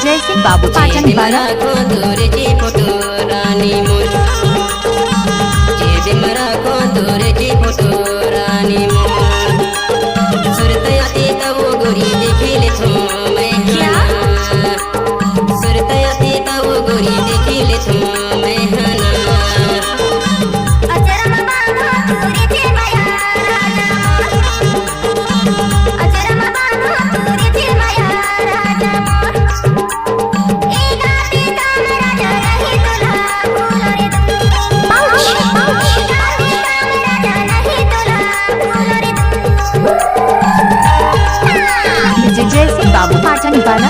दिग्विजय सिंह बाबू पाटन बाला को दूर जी फोटो रानी मोर जे मरा को दूर जी फोटो रानी मोर सुरतयाती तब गोरी देखिले थो मैं क्या सुरतयाती तब गोरी देखिले थो मैं हना दिग्विजय सिंह बाबू पाटन बाला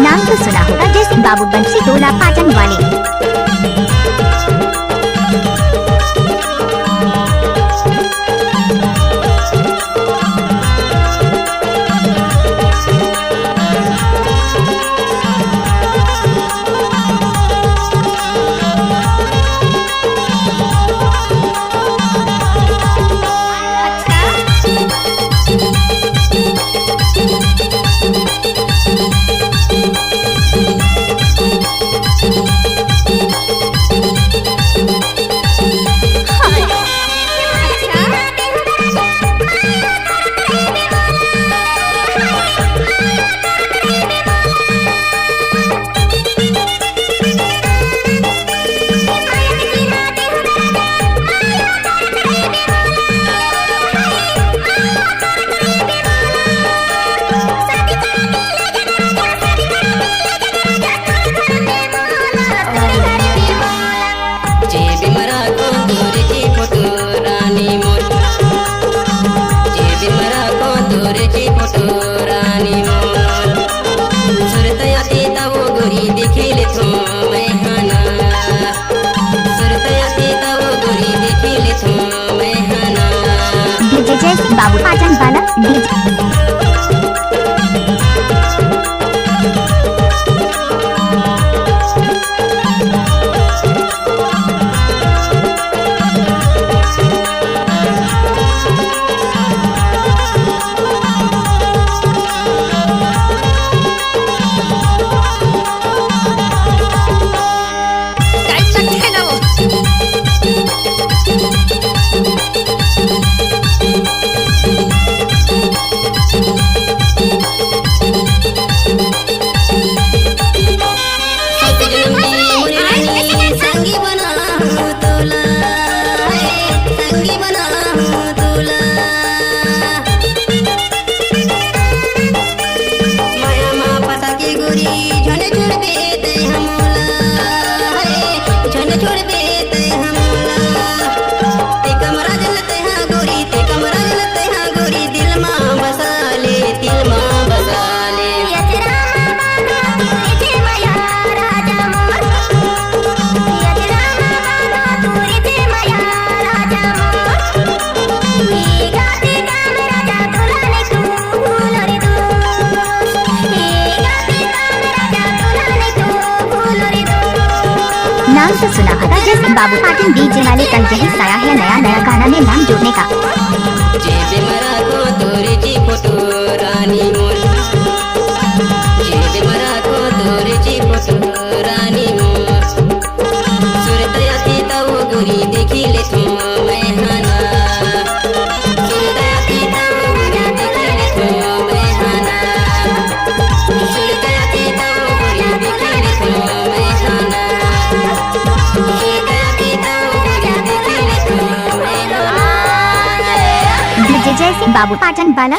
नाम तो सुना होगा जैसे बाबू बंसी टोला पाटन वाले। दिग्विजय सिंह बाबू पाटन बाला नाम तो सुना होगा जय सिंह बाबू पाटन डीजे वाले, कल यही साया है नया गाना में नाम जोड़ने का। जेबे मरा को तोरे जी फोटो रानी मोर, जेबे मरा को तोरे जी फोटो रानी मोर, सूरत आती तब गोरी देखी ले तो मैं हाना, सूरत आती तब गोरी देखी ले तो मैं हाना, सूरत आती तब गोरी देखी ले तो मैं हाना, सूरत आती तब गोरी देखी ले तो मैं हाना। डीजे जय सिंह बाबू पाटन वाला।